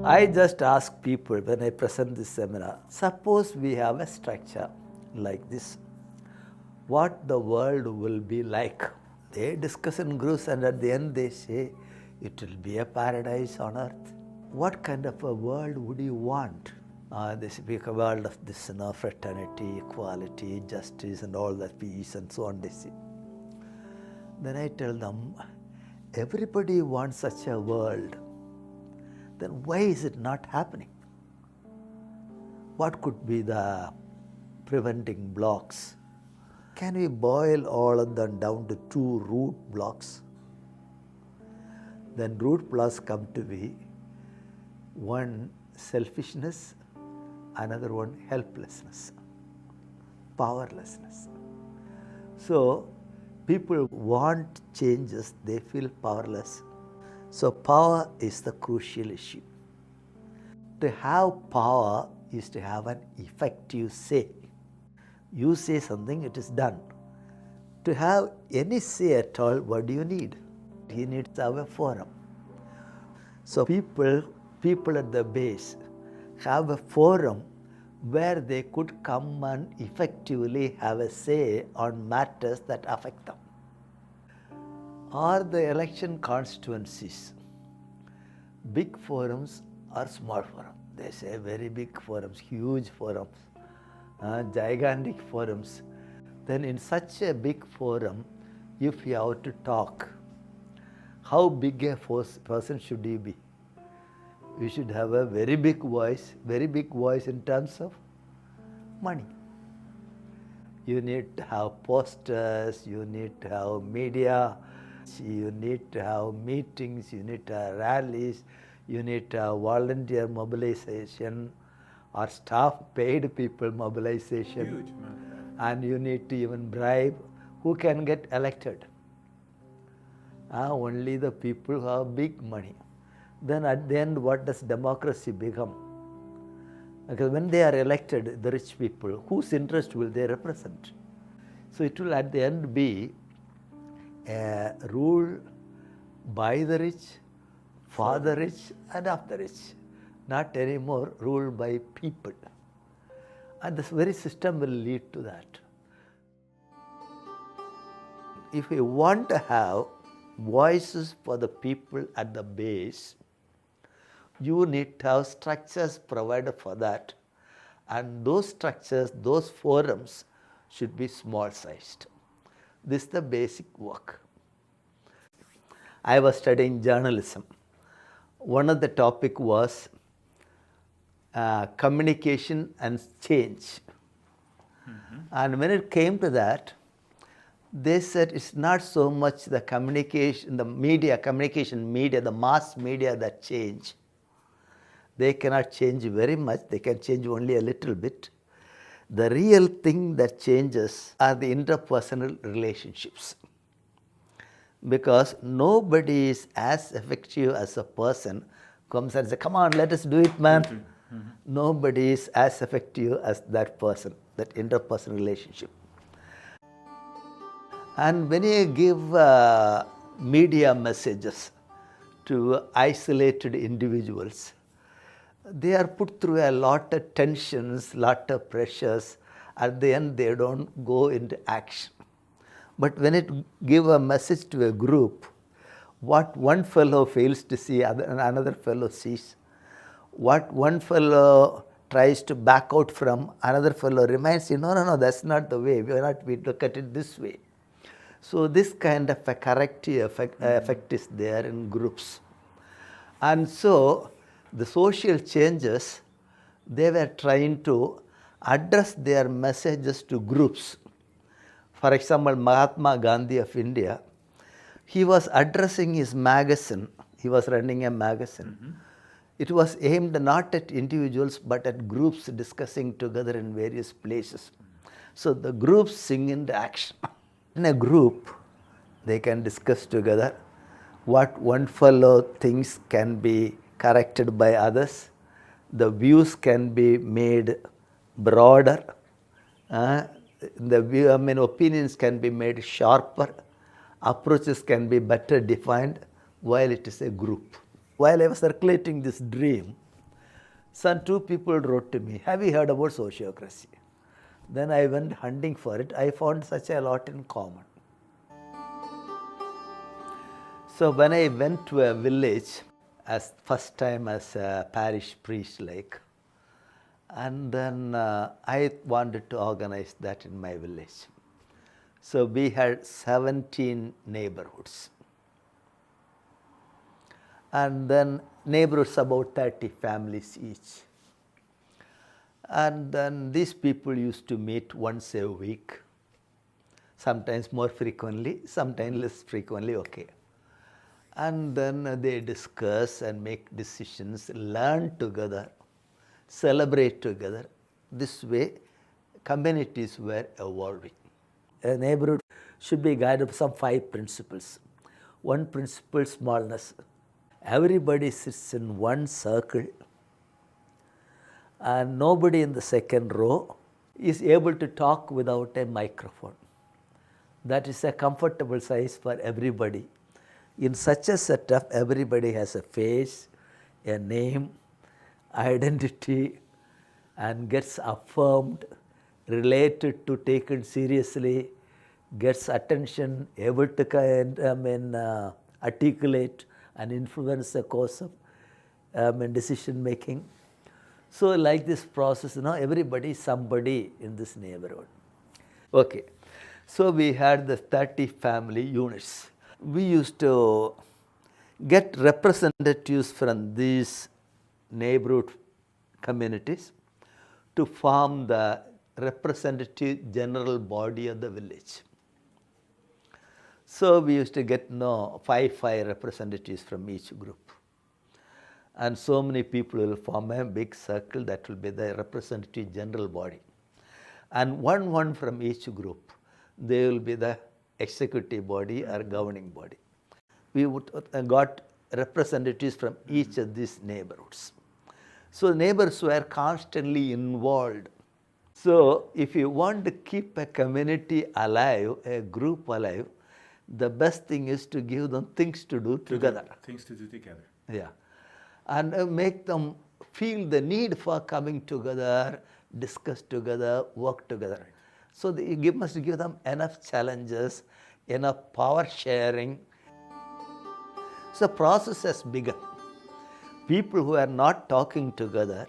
I just ask people when I present this seminar, suppose we have a structure like this, what the world will be like. They discuss in groups and at the end they say, it will be a paradise on earth. What kind of a world would you want? They speak a world of this, fraternity, equality, justice and all that, peace and so on they say. Then I tell them, everybody wants such a world. Then why is it not happening? What could be the preventing blocks? Can we boil all of them down to two root blocks? Then root blocks come to be one selfishness, another one helplessness, powerlessness. So people want changes, they feel powerless. So power is the crucial issue. To have power is to have an effective say. You say something, it is done. To have any say at all, what do you need? You need to have a forum. So people at the base have a forum where they could come and effectively have a say on matters that affect them. Are the election constituencies big forums or small forums? They say very big forums, huge forums, gigantic forums. Then in such a big forum, if you have to talk, how big a person should you be? You should have a very big voice in terms of money. You need to have posters, you need to have media, you need to have meetings, you need to have rallies, you need to have volunteer mobilization or staff paid people mobilization. Huge, man. And you need to even bribe. Who can get elected? Only the people who have big money. Then at the end, what does democracy become? Because when they are elected, the rich people, whose interest will they represent? So it will at the end be a rule by the rich, for the rich and of the rich. Not anymore ruled by people. And this very system will lead to that. If we want to have voices for the people at the base, you need to have structures provided for that. And those structures, those forums should be small sized. This is the basic work. I was studying journalism. One of the topic was communication and change. And when it came to that, they said it's not so much the communication, the communication media, the mass media that change. They cannot change very much, they can change only a little bit. The real thing that changes are the interpersonal relationships. Because nobody is as effective as a person comes and says, come on, let us do it, man. Nobody is as effective as that person, that interpersonal relationship. And when you give media messages to isolated individuals, they are put through a lot of tensions, lot of pressures. At the end, they don't go into action. But when it give a message to a group, what one fellow fails to see, another fellow sees. What one fellow tries to back out from, another fellow reminds you, no, that's not the way. We look at it this way. So this kind of a corrective effect is there in groups. And so the social changes, they were trying to address their messages to groups. For example, Mahatma Gandhi of India, he was addressing his magazine. He was running a magazine. It was aimed not at individuals but at groups discussing together in various places. So the groups sing into action. In a group, they can discuss together what one fellow thinks can be corrected by others. The views can be made broader. Opinions can be made sharper. Approaches can be better defined while it is a group. While I was circulating this dream, Some two people wrote to me, have you heard about sociocracy? Then I went hunting for it. I found such a lot in common. So when I went to a village, as first time as a parish priest like, and then I wanted to organize that in my village. So we had 17 neighborhoods. And then neighborhoods about 30 families each. And then these people used to meet once a week, sometimes more frequently, sometimes less frequently, okay. And then they discuss and make decisions, learn together, celebrate together. This way, communities were evolving. A neighborhood should be guided by some 5 principles. One principle, smallness. Everybody sits in one circle and nobody in the second row is able to talk without a microphone. That is a comfortable size for everybody. In such a setup, everybody has a face, a name, identity, and gets affirmed, related to, taken seriously, gets attention, able to articulate and influence the course of decision making. So like this process, everybody is somebody in this neighborhood. Okay, so we had the 30 family units. We used to get representatives from these neighborhood communities to form the representative general body of the village. So we used to get 5 representatives from each group. And so many people will form a big circle that will be the representative general body. And one from each group, they will be the executive body or governing body. We got representatives from each of these neighborhoods. So neighbors were constantly involved. So if you want to keep a community alive, a group alive, the best thing is to give them things to do together. Things to do together. Yeah. And make them feel the need for coming together, discuss together, work together. So you must give them enough challenges, enough power sharing. So process has begun. People who are not talking together,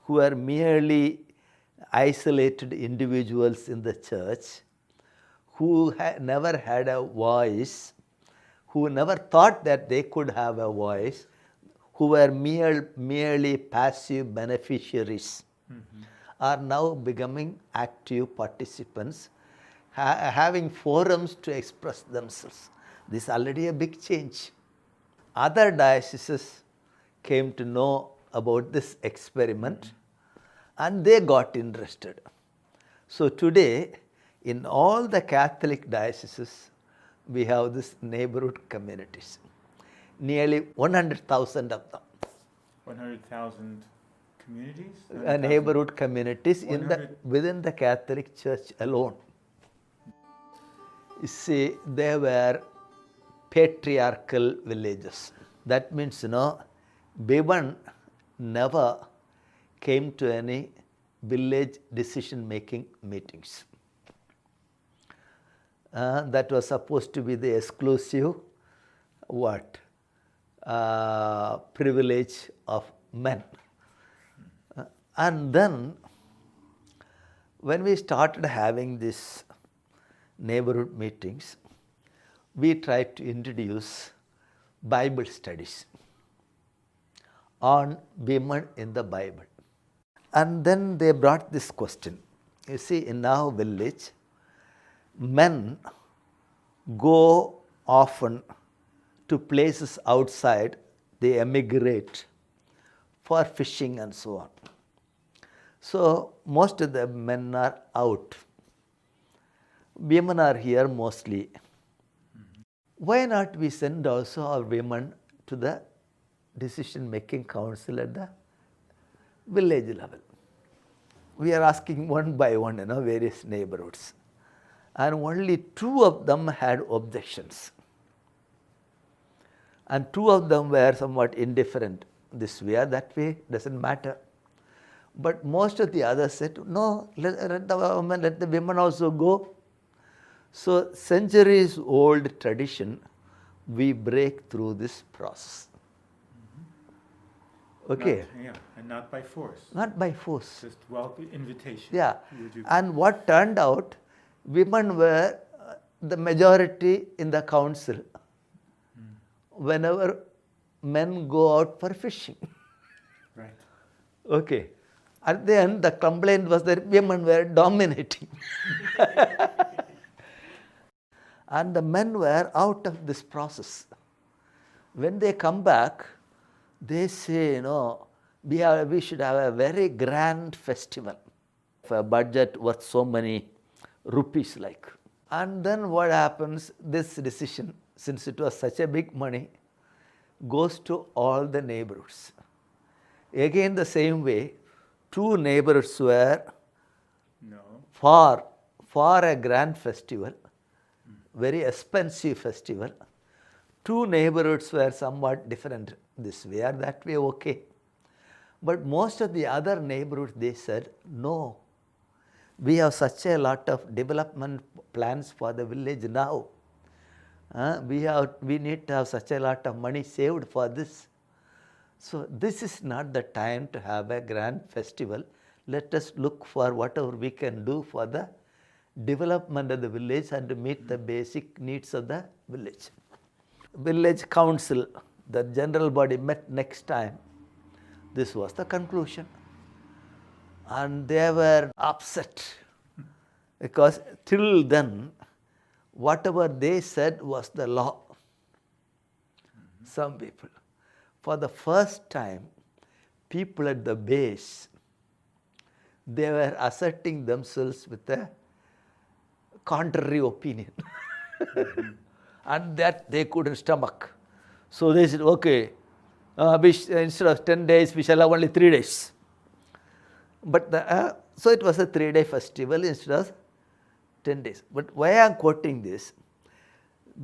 who are merely isolated individuals in the church, who never had a voice, who never thought that they could have a voice, who were merely passive beneficiaries, are now becoming active participants, having forums to express themselves. This is already a big change. Other dioceses came to know about this experiment and they got interested. So today, in all the Catholic dioceses, we have these neighborhood communities. Nearly 100,000 of them. 100,000 communities? Neighborhood communities within the Catholic Church alone. You see, they were patriarchal villages. That means, women never came to any village decision-making meetings. That was supposed to be the exclusive privilege of men. And then, when we started having these neighborhood meetings, we tried to introduce Bible studies on women in the Bible. And then they brought this question. You see, in our village, men go often to places outside, they emigrate for fishing and so on. So most of the men are out. Women are here mostly. Why not we send also our women to the decision-making council at the village level? We are asking one by one, various neighborhoods. And only 2 of them had objections. And 2 of them were somewhat indifferent. This way or that way, doesn't matter. But most of the others said, no, let the women also go. So centuries old tradition, we break through this process. Okay. And not by force. Not by force. Just welcome invitation. Yeah. Would you- And what turned out, women were the majority in the council whenever men go out for fishing. Right. Okay. At the end, the complaint was that women were dominating. And the men were out of this process. When they come back, they say, we should have a very grand festival. A budget worth so many rupees like. And then what happens, this decision, since it was such a big money, goes to all the neighborhoods. Again the same way, 2 neighborhoods were No. for a grand festival, very expensive festival. 2 neighborhoods were somewhat different this way or that way, okay. But most of the other neighborhoods, they said, no, we have such a lot of development plans for the village now. We need to have such a lot of money saved for this. So this is not the time to have a grand festival. Let us look for whatever we can do for the development of the village and to meet the basic needs of the village. Village council, the general body met next time. This was the conclusion. And they were upset because till then, whatever they said was the law. Some people. For the first time, people at the base, they were asserting themselves with a contrary opinion. And that they couldn't stomach. So they said, okay, instead of 10 days, we shall have only 3 days. But so it was a 3-day festival instead of 10 days. But why I am quoting this,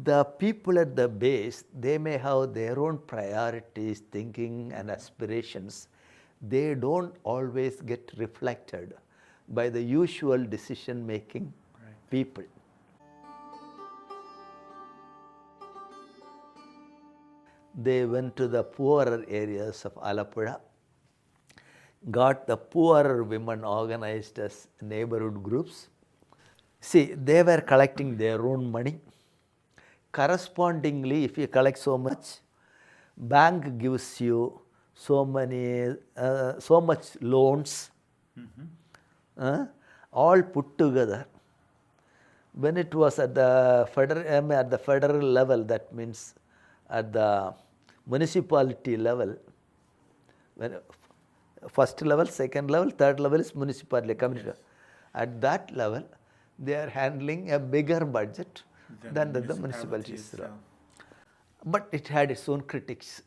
the people at the base, they may have their own priorities, thinking and aspirations. They don't always get reflected by the usual decision-making people. They went to the poorer areas of Alappuzha, got the poorer women organized as neighborhood groups. See, they were collecting their own money. Correspondingly, if you collect so much, bank gives you so much loans, all put together. When it was at the federal level, that means at the municipality level, when first level, second level, third level is municipality, community. At that level, they are handling a bigger budget than the municipalities. But it had its own critics.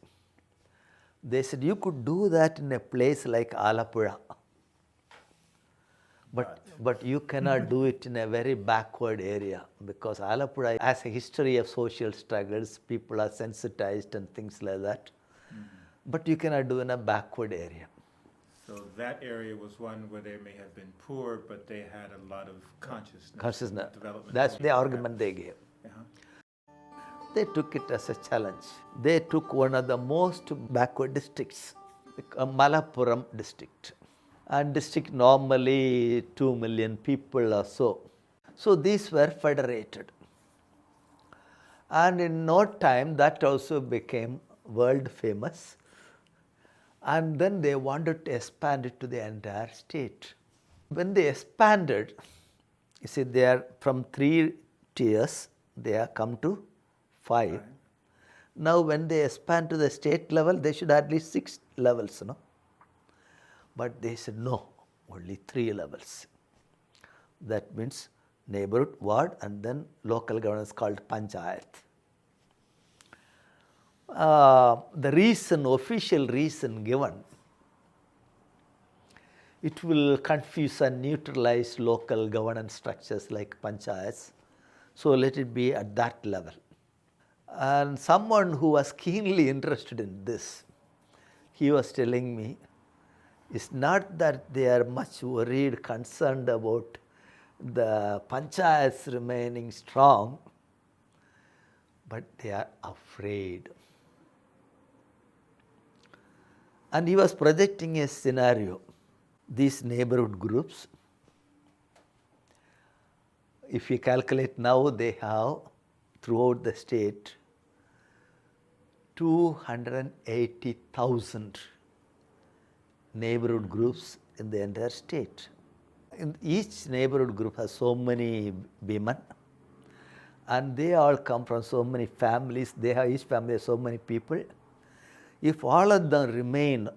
They said, you could do that in a place like Alappuzha. But you cannot do it in a very backward area, because Alappuzha has a history of social struggles, people are sensitized and things like that. But you cannot do in a backward area. So that area was one where they may have been poor, but they had a lot of consciousness. Development. That's the argument they gave. They took it as a challenge. They took one of the most backward districts, Malappuram district. And district normally 2 million people or so. So these were federated. And in no time that also became world famous. And then they wanted to expand it to the entire state. When they expanded, you see, they are from 3 tiers, they have come to 5. Now when they expand to the state level, they should have at least 6 levels, But they said no, only 3 levels. That means neighborhood, ward, and then local governance called panchayat. The official reason given, it will confuse and neutralize local governance structures like panchayats. So let it be at that level. And someone who was keenly interested in this, he was telling me, It's not that they are much worried, concerned about the panchayats remaining strong, but they are afraid. And he was projecting a scenario. These neighborhood groups, if you calculate now, they have throughout the state 280,000 neighborhood groups in the entire state. Each neighborhood group has so many women, and they all come from so many families. They have, each family has so many people. If all of them remain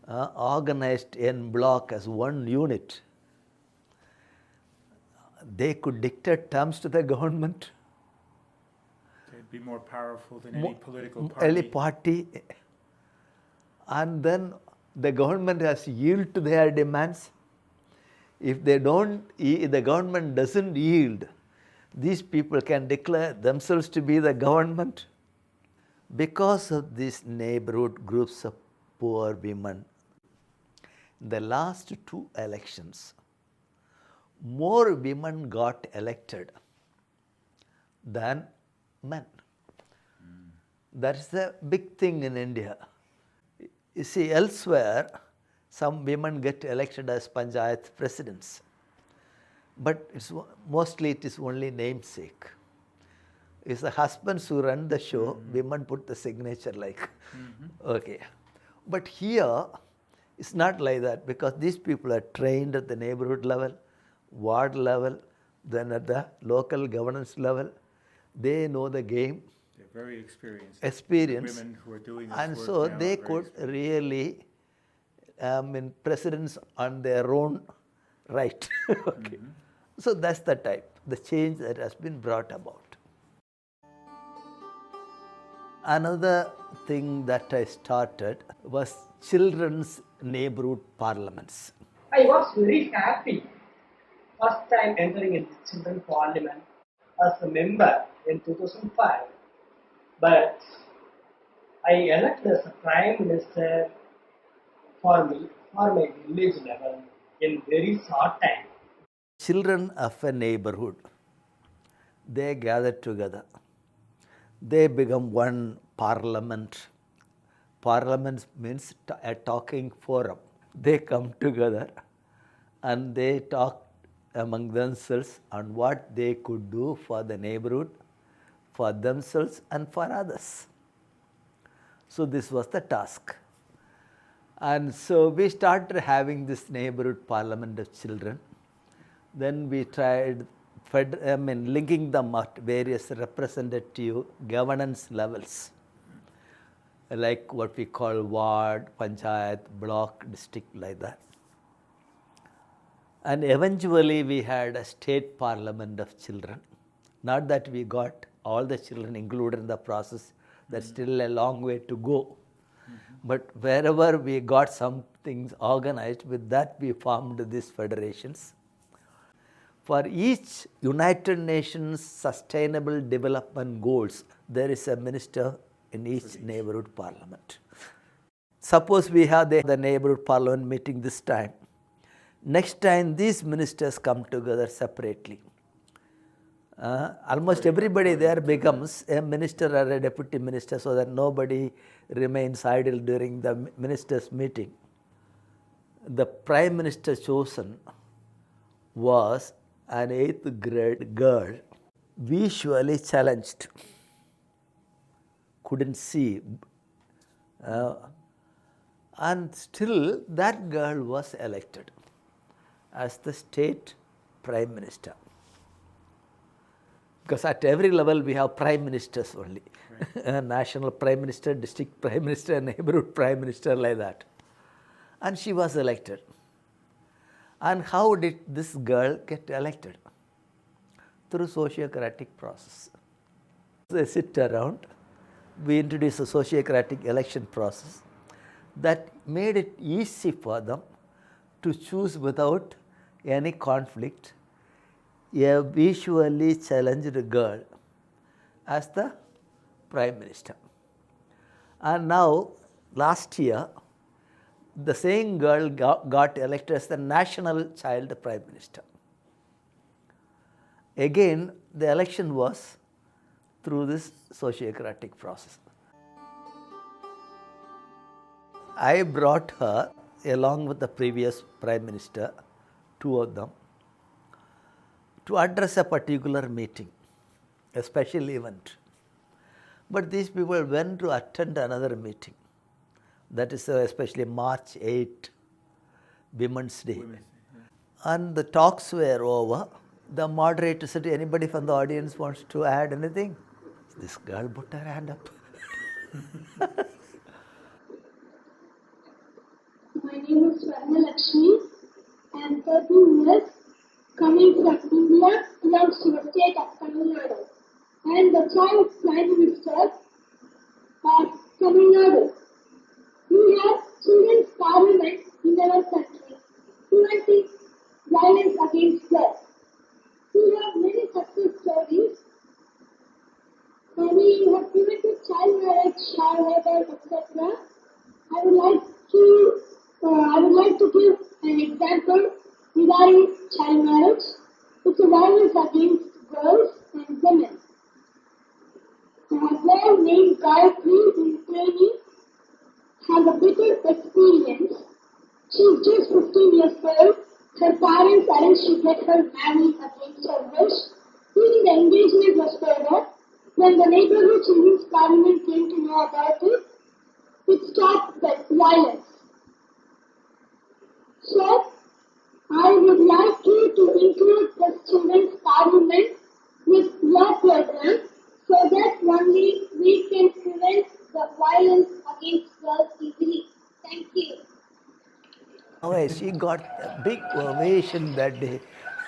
organized en bloc as one unit, they could dictate terms to the government. They'd be more powerful than any political Any party. party. And then the government has to yield to their demands. If they don't, if the government doesn't yield, these people can declare themselves to be the government. Because of these neighborhood groups of poor women, the last two elections, more women got elected than men. That's the big thing in India. You see, elsewhere, some women get elected as panchayat presidents, but mostly it is only namesake. It's the husbands who run the show, women put the signature like, okay. But here, it's not like that, because these people are trained at the neighborhood level, ward level, then at the local governance level. They know the game. They're very experienced. Experience. Women who are doing this And work so now they are very could experienced. really presidents on their own right. Okay. So that's the type, the change that has been brought about. Another thing that I started was children's neighborhood parliaments. I was very happy first time entering in the children parliament as a member in 2005. But I elected as a prime minister for me, for my village level in very short time. Children of a neighborhood, they gather together. They become one parliament. Parliament means a talking forum. They come together and they talk among themselves on what they could do for the neighborhood, for themselves and for others. So this was the task. And so we started having this neighborhood parliament of children. Then we tried linking them at various representative governance levels, like what we call ward, panchayat, block, district, like that. And eventually we had a state parliament of children. Not that we got all the children included in the process, there's still a long way to go. But wherever we got some things organized, with that we formed these federations. For each United Nations Sustainable Development Goals, there is a minister in each neighborhood parliament. Suppose we have the neighborhood parliament meeting this time. Next time these ministers come together separately. Almost everybody there becomes a minister or a deputy minister, so that nobody remains idle during the ministers' meeting. The prime minister chosen was an 8th grade girl, visually challenged, couldn't see. And still that girl was elected as the state prime minister. Because at every level we have prime ministers only. Right. National prime minister, district prime minister, neighborhood prime minister, like that. And she was elected. And how did this girl get elected? Through sociocratic process. They sit around, we introduce a sociocratic election process that made it easy for them to choose without any conflict a visually challenged girl as the prime minister. And now, last year, the same girl got elected as the national child prime minister. Again, the election was through this sociocratic process. I brought her along with the previous prime minister, two of them, to address a particular meeting, a special event. But these people went to attend another meeting. That is especially March 8, Women's Day. And the talks were over. The moderator said, anybody from the audience wants to add anything? This girl put her hand up. My name is Swarna Lakshmi. I am 13 years, coming from India, belongs to the state of Tamil Nadu. I am the child prime minister of Tamil Nadu. We have children's parliament in our country, preventing violence against girls. We have many success stories. We have prevented child marriage, child labor, etc. I would like to give an example regarding child marriage. It's a violence against girls and women. A girl named Gayatri in training has a bitter experience. She's just 15 years old. Her parents arranged to get her married against her wish. Even the engagement was over. When the neighborhood children's parliament came to know about it, it stopped the violence. So, I would like you to include the children's parliament with your program so that only we can prevent the violence against girls easily. Thank you. Oh, she got a big ovation that day.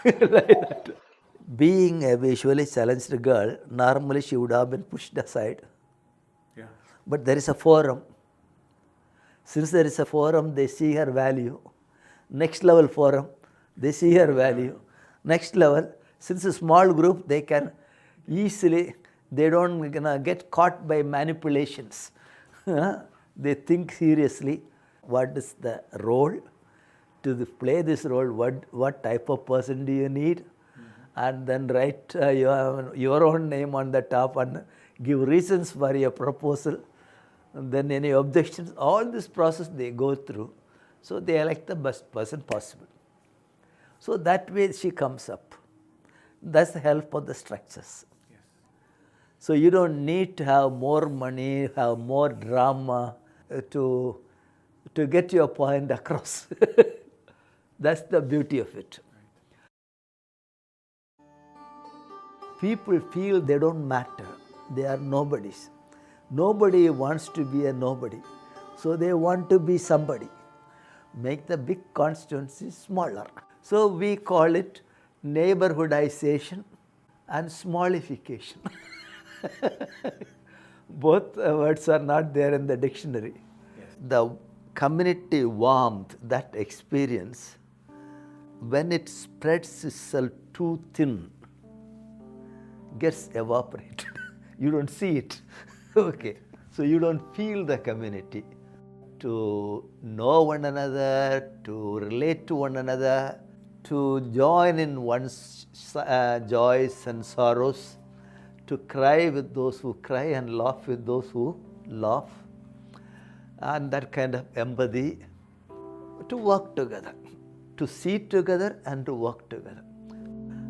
Like that. Being a visually challenged girl, normally she would have been pushed aside. Yeah. But there is a forum. Since there is a forum, they see her value. Next level forum, they see her value. Next level, since a small group, they can easily, they don't get caught by manipulations. They think seriously, what is the role? To play this role, what type of person do you need? And then write your own name on the top and give reasons for your proposal. And then any objections, all this process they go through. So they elect the best person possible. So that way she comes up. That's the help of the structures. Yes. So you don't need to have more money, have more drama to get your point across. That's the beauty of it. People feel they don't matter. They are nobodies. Nobody wants to be a nobody. So they want to be somebody. Make the big constituency smaller. So we call it neighborhoodization and smallification. Both words are not there in the dictionary. Yes. The community warmth, that experience, when it spreads itself too thin, gets evaporated. You don't see it. Okay. So you don't feel the community. To know one another, to relate to one another, to join in one's joys and sorrows, to cry with those who cry and laugh with those who laugh, and that kind of empathy, to work together, to see together and to work together.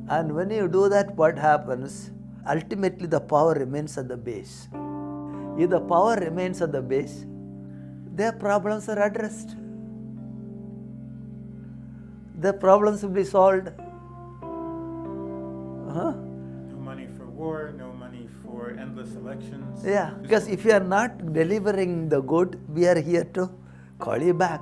And when you do that, what happens? Ultimately, the power remains at the base. If the power remains at the base, their problems are addressed. Their problems will be solved. No money for war, no money for endless elections. Yeah, because if you are not delivering the good, we are here to call you back.